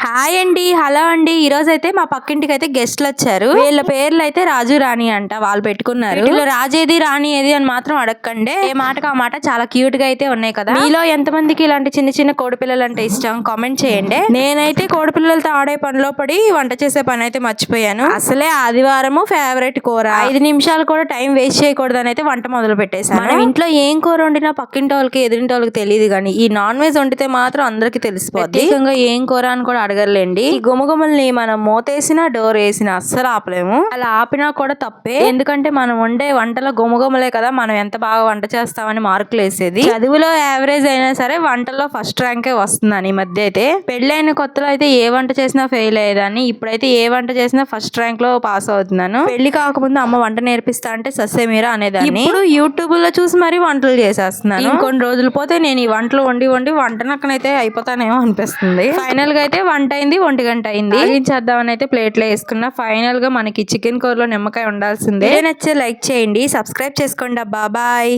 Hi అండి, hello అండి. ఈ రోజు అయితే మా పక్కింటికి అయితే గెస్ట్లు వచ్చారు. వీళ్ళ పేర్లు అయితే రాజు రాణి అంట. వాళ్ళు పెట్టుకున్నారు. వీళ్ళు రాజేది రాణి ఏది అని మాత్రం అడగకండి. ఏ మాటకు ఆ మాట చాలా క్యూట్ గా అయితే ఉన్నాయి కదా. మీలో ఎంతమందికి ఇలాంటి చిన్న చిన్న కోడి పిల్లలు అంటే ఇష్టం కామెంట్ చేయండి. నేనైతే కోడి పిల్లలతో ఆడే పనిలో పడి వంట చేసే పని అయితే మర్చిపోయాను. అసలే ఆదివారము ఫేవరెట్ కూర. 5 నిమిషాలు కూడా టైం వేస్ట్ చేయకూడదు అని అయితే వంట మొదలు పెట్టేశాను. మనం ఇంట్లో ఏం కూర వండినా పక్కింటి వాళ్ళకి ఎదురింటి వాళ్ళకి తెలియదు, కానీ ఈ నాన్ వెజ్ వండితే మాత్రం అందరికి తెలిసిపోద్ది. ఏం కూర అని కూడా అడగర్లేండి. ఈ గుమగుమల్ని మనం మూతేసినా డోర్ వేసినా అస్సలు ఆపలేము. అలా ఆపినా కూడా తప్పే, ఎందుకంటే మనం వండే వంటలో గుమగుమలే కదా మనం ఎంత బాగా వంట చేస్తామని మార్కులు వేసేది. చదువులో యావరేజ్ అయినా సరే వంటల్లో ఫస్ట్ ర్యాంకే వస్తుందని ఈ మధ్య అయితే. పెళ్ళైన కొత్తలో అయితే ఏ వంట చేసినా ఫెయిల్ అయ్యేదాన్ని, ఇప్పుడైతే ఏ వంట చేసినా ఫస్ట్ ర్యాంక్ లో పాస్ అవుతున్నాను. పెళ్లి కాకముందు అమ్మ వంట నేర్పిస్తా అంటే సస్సేమీరా అనేదాన్ని. ఇప్పుడు యూట్యూబ్ లో చూసి మరీ వంటలు చేసేస్తున్నాను. ఇంకొన్ని రోజులు పోతే నేను ఈ వంటలు వండి వంట నక్కనైతే అయిపోతానేమో అనిపిస్తుంది. ఫైనల్ గా అయితే వంట అయింది, 1 గంట అయింది. చేద్దామని అయితే ప్లేట్లో వేసుకున్నా. ఫైనల్ గా మనకి చికెన్ కూరలో నిమ్మకాయ ఉండాల్సిందే. నచ్చే లైక్ చేయండి, సబ్స్క్రైబ్ చేసుకోండి. అబ్బా బాయ్.